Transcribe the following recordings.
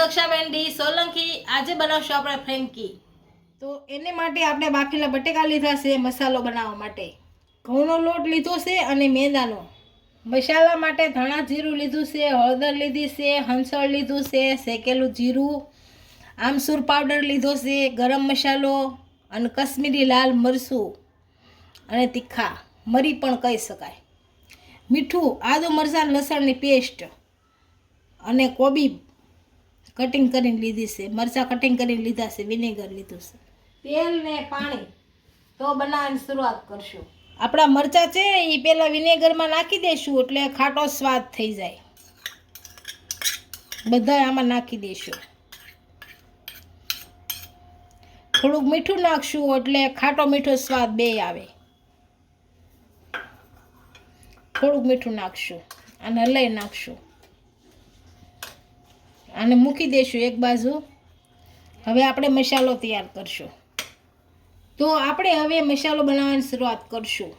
દક્ષાબેન D Solanki. આજે બનાવશું આપણે ફ્રેન્કી। તો એને માટે આપણે બાફેલા બટેકા લીધા છે મસાલો બનાવવા માટે। ઘઉંનો લોટ લીધો છે અને મેંદાનો। મસાલા માટે ધાણા જીરું લીધું છે, હળદર લીધી છે, હંસળ લીધું છે, શેકેલું જીરું, આમચૂર પાવડર લીધો છે, ગરમ મસાલો અને કશ્મીરી લાલ મરચું અને તીખા મરી પણ કહી શકાય, મીઠું, આદુ મરચાં લસણની પેસ્ટ અને કોબી કટિંગ કરીને લીધી છે, મરચાં કટિંગ કરીને લીધા છે, વિનેગર લીધું છે, તેલ ને પાણી। તો બનાવવાની શરૂઆત કરશું। આપણા મરચાં છે એ પહેલાં વિનેગરમાં નાખી દઈશું એટલે ખાટો સ્વાદ થઈ જાય। બધા આમાં નાખી દઈશું। થોડુંક મીઠું નાખશું એટલે ખાટો મીઠો સ્વાદ બે આવે। થોડુંક મીઠું નાખશું અને હલાવી નાખશું અને મૂકી દઈશું એક બાજુ। હવે આપણે મસાલો તૈયાર કરશું। તો આપણે હવે મસાલો બનાવવાની શરૂઆત કરશું।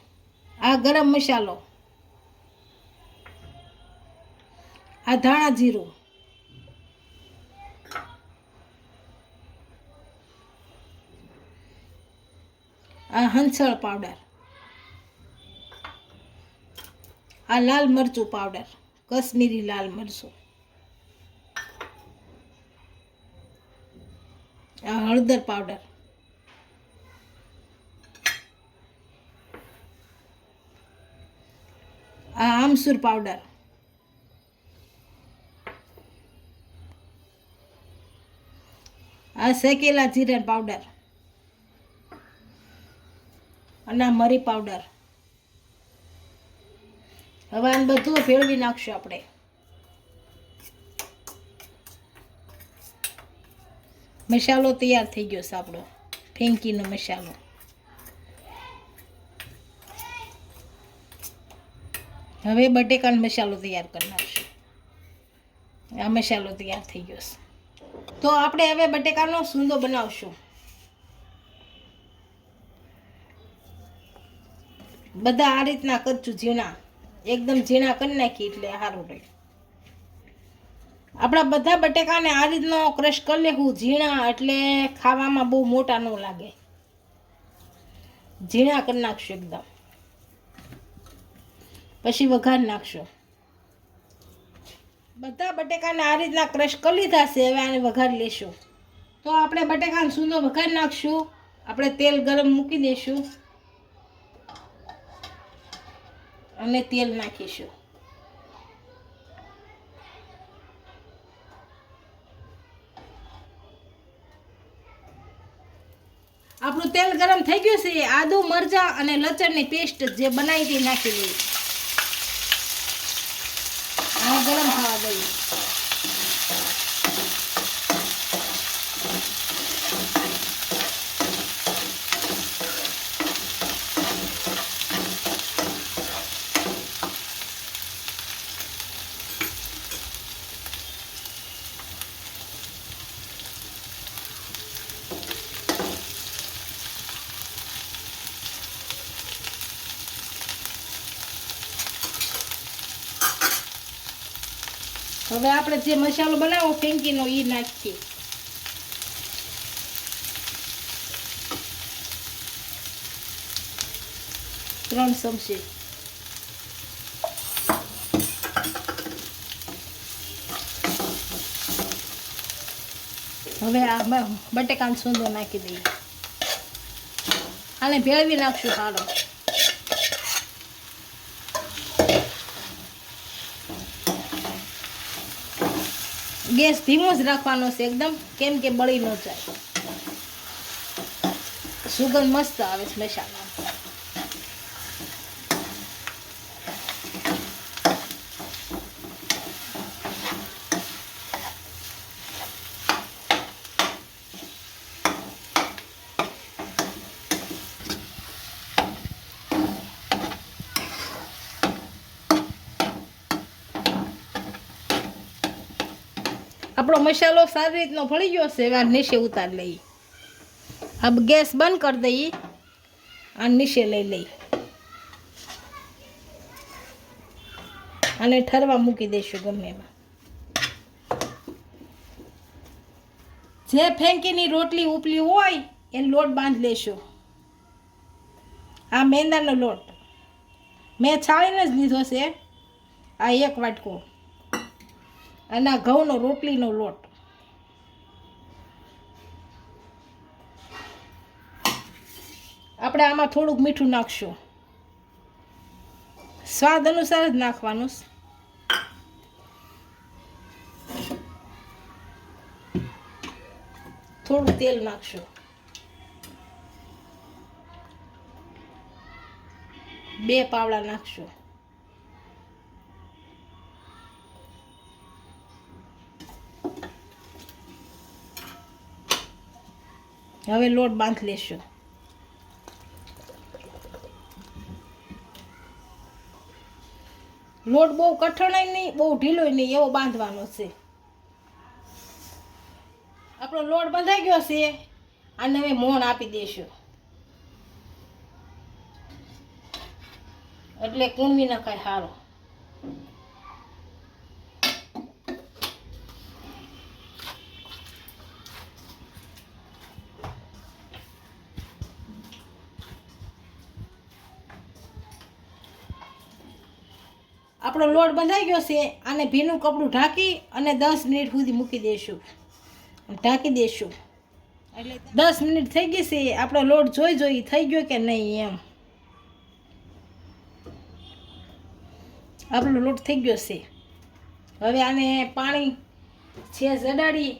આ ગરમ મસાલો, આ ધાણા જીરું, આ હંસળ પાવડર, આ લાલ મરચું પાવડર, કશ્મીરી લાલ મરચું, આ હળદર પાવડર, આ આમચૂર પાવડર, આ શેકેલા જીરા પાવડર અને આ મરી પાવડર। હવે આને બધું ભેળવી નાખશું આપણે। મસાલો તૈયાર થઈ ગયો છે આપણો ફ્રેન્કીનો મસાલો। હવે બટેકાનો મસાલો તૈયાર કરી નાખશું। આ મસાલો તૈયાર થઈ ગયો છે। તો આપણે હવે બટેકાનો સૂંદો બનાવશું। બધા આ રીતના કરશું, ઝીણા એકદમ ઝીણા કરી નાખી એટલે સારું રહે। આપણા બધા બટેકાને આ રીતનો ક્રશ કરી લેવું ઝીણા, એટલે ખાવામાં બહુ મોટા ન લાગે। ઝીણા કરી નાખશું એકદમ, પછી વઘાર નાખશું। બધા બટેકાને આ રીતના ક્રશ કરી લીધા છે। હવે આને વઘારી લેશું। તો આપણે બટેકાનો સૂંદો વઘારી નાખશું। આપણે તેલ ગરમ મૂકી દઈશું અને તેલ નાખીશું। આપણું તેલ ગરમ થઈ ગયું છે। આદુ મરચાં અને લસણની પેસ્ટ જે બનાવી હતી નાખી દઈએ। આ ગરમ થવા દઈએ। હવે આપણે જે મસાલો બનાવો ફ્રેન્કીનો એ નાખીએ। ત્રણ ચમચી। હવે આ બટેકાનો સૂંદો નાખી દઈએ। આને ભેળવી નાખશું સારો। ગેસ ધીમો જ રાખવાનો છે એકદમ, કેમ કે બળી ન જાય। સુગંધ મસ્ત આવે છે મસાલા। આપણો મસાલો સારી રીતનો ભળી ગયો છે। હવે નીચે ઉતારી લઈએ। હવે ગેસ બંધ કરી દઈએ અને નીચે લઈ લઈએ અને ઠરવા મૂકી દઈશું ગમે એમાં। જે ફેંકીની રોટલી ઉપલી હોય એને લોટ બાંધી લેશો. આ મેંદાનો લોટ મેં છાળીને જ લીધો છે. આ 1 વાટકો અને આ ઘઉંનો રોટલીનો લોટ. આપણે આમાં થોડુંક મીઠું નાખશું, સ્વાદ અનુસાર જ નાખવાનું. થોડું તેલ નાખશું. 2 પાવડા નાખશું. હવે લોટ બાંધી લેશું. લોટ બહુ કઠણાય નહીં, બહુ ઢીલોય નહીં, એવો બાંધવાનો છે. આપણો લોટ બંધાઈ ગયો છે. આને હવે મોણ આપી દઈશું, એટલે કૂણવી નખાય સારો. આપણો લોટ બંધાઈ ગયો છે. આને ભીનું કપડું ઢાંકી અને 10 મિનિટ સુધી મૂકી દઈશું, ઢાંકી દઈશું. એટલે 10 મિનિટ થઈ ગઈ છે. આપણો લોટ જોઈ થઈ ગયો કે નહીં એમ. આપણો લોટ થઈ ગયો છે. હવે આને પાણી છે જડાડી,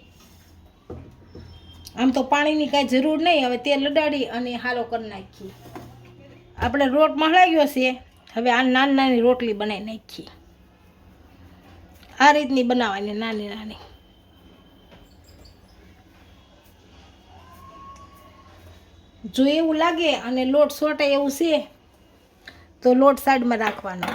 આમ તો પાણીની કાંઈ જરૂર નહીં. હવે તેલ લડાડી અને હારો કરી નાખીએ. આપણે લોટ મહળાઈ ગયો છે. હવે આ નાની નાની રોટલી બનાવી નાખીએ. આ રીતની બનાવવાની, નાની નાની. જો એવું લાગે અને લોટ સોટાય એવું છે તો લોટ સાઈડમાં રાખવાનો.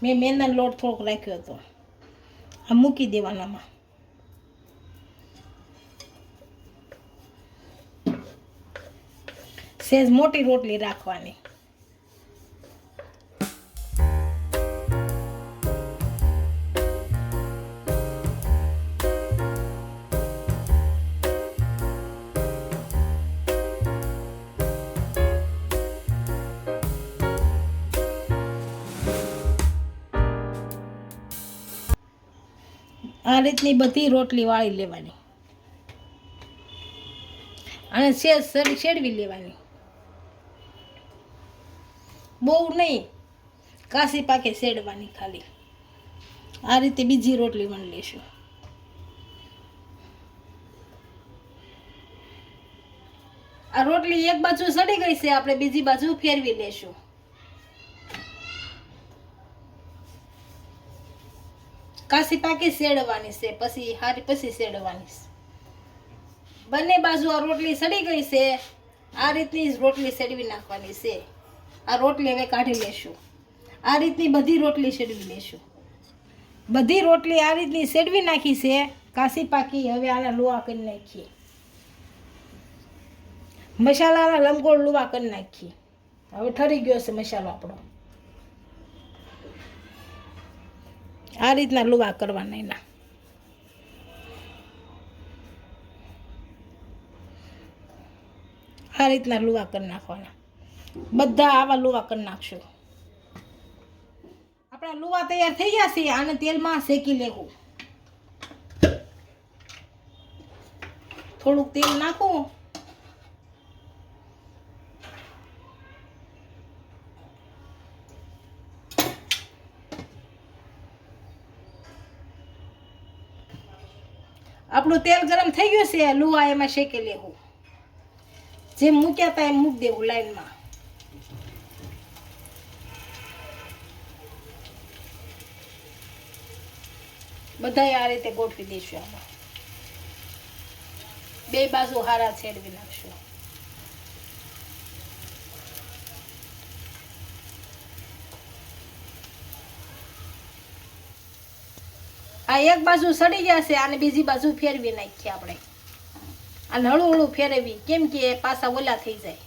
મેં મેંદાનો લોટ થોડોક રાખ્યો હતો, આ મૂકી દેવાનામાં. સહેજ મોટી રોટલી રાખવાની. આ રીતની બધી રોટલી વાળી લેવાની અને સહેજ શેડવી લેવાની. બહુ નહીં, કાશી પાકે શેડવાની ખાલી. આ રીતે બીજી રોટલી વણી લેશું. આ રોટલી એક બાજુ સડી ગઈ છે, આપણે બીજી બાજુ ફેરવી લેશું. કાશી પાકી શેડવાની છે, પછી હારી પછી શેડવાની છે. બંને બાજુ આ રોટલી સડી ગઈ છે. આ રીતની જ રોટલી શેડવી નાખવાની છે. આ રોટલી હવે કાઢી લેશું. આ રીતની બધી રોટલી શેડવી લેશું. બધી રોટલી આ રીતની શેડવી નાખી છે, કાશી પાકી. હવે આના લુવા કરી નાખીએ. મસાલાના લંબગોળ લુવા કરી નાખીએ. હવે ઠરી ગયો છે મસાલો આપણો. આ રીતના લુવા કરવાના એના. આ રીતના લુવા કરી નાખવાના. બધા આવા લુવા કરી નાખશું. આપણા લુવા તૈયાર થઈ ગયા છે. આને તેલમાં શેકી લેવું. થોડુંક તેલ નાખું. આપણું તેલ ગરમ થઈ ગયું છે. લુવા એમાં શેકી લેવું. જેમ મૂક્યા હતા એમ મૂકી દેવું લાઈનમાં. બધા આ રીતે ગોઠવી દઈશું. આમાં બે બાજુ હારા છેડવી નાખશું. આ એક બાજુ સડી ગયા છે, આને બીજી બાજુ ફેરવી નાખીએ આપણે. આ હળું હળું ફેરવી, કેમ કે પાછા ઓલા થઈ જાય.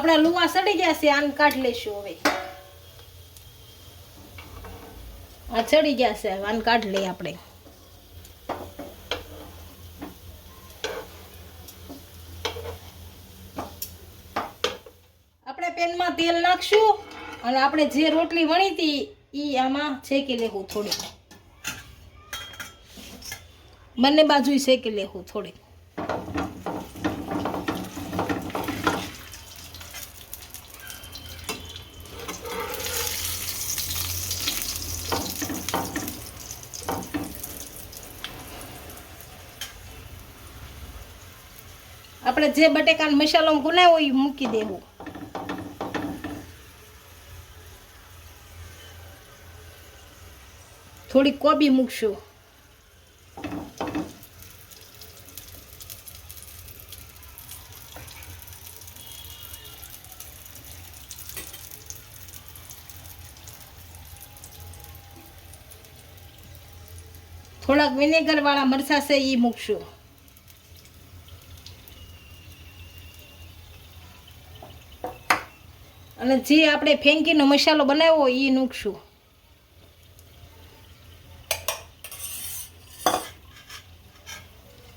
આપણા લુવા સડી ગયા છે, આને કાઢી લેશું હવે. આ ચડી ગયા છે, આને કાઢી લઈએ આપણે. આપણે પેનમાં તેલ નાખશું અને આપણે જે રોટલી વણી હતી એ આમાં શેકી લેવું થોડી. બંને બાજુ શેકી લેવું થોડી. આપણે જે બટેકાનો મસાલો બનાવ્યો એ મૂકી દેવું. થોડી કોબી મૂકશું. થોડાક વિનેગર વાળા મરચાં છે એ મૂકશું. અને જે આપણે ફેંકીનો મસાલો બનાવ્યો એ મૂકશું.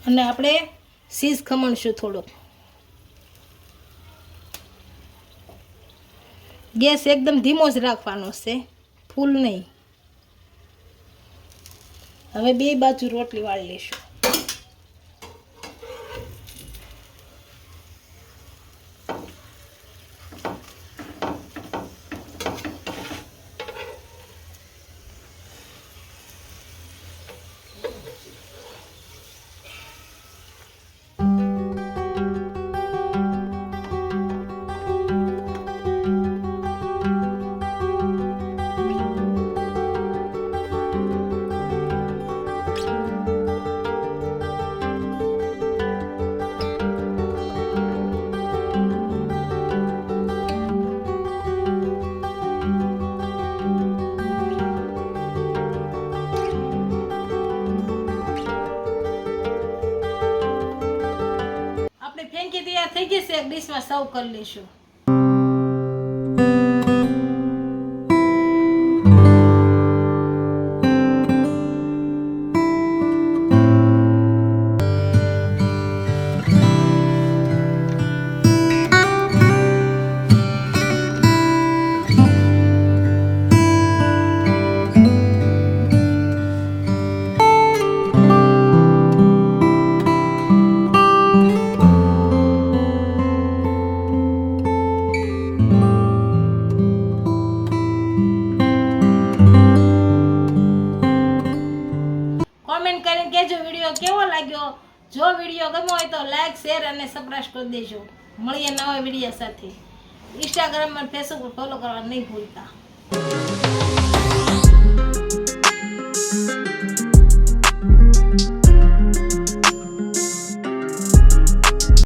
અને આપણે સીઝ ખમણશું થોડુંક. ગેસ એકદમ ધીમો જ રાખવાનો છે, ફૂલ નહીં. હવે બે બાજુ રોટલી વાળી લઈશું. ફેંકી તૈયાર થઈ ગઈ છે, એક ડીશમાં સર્વ કરી લઈશું. કોમેન્ટ કરીને કહેજો વિડીયો કેવો લાગ્યો. જો વિડીયો ગમ્યો હોય તો લાઈક, શેર અને સબસ્ક્રાઇબ કરી દેજો. મળીએ નવા વિડીયો સાથે. ઇન્સ્ટાગ્રામ અને ફેસબુક પર ફોલો કરવા નહીં ભૂલતા.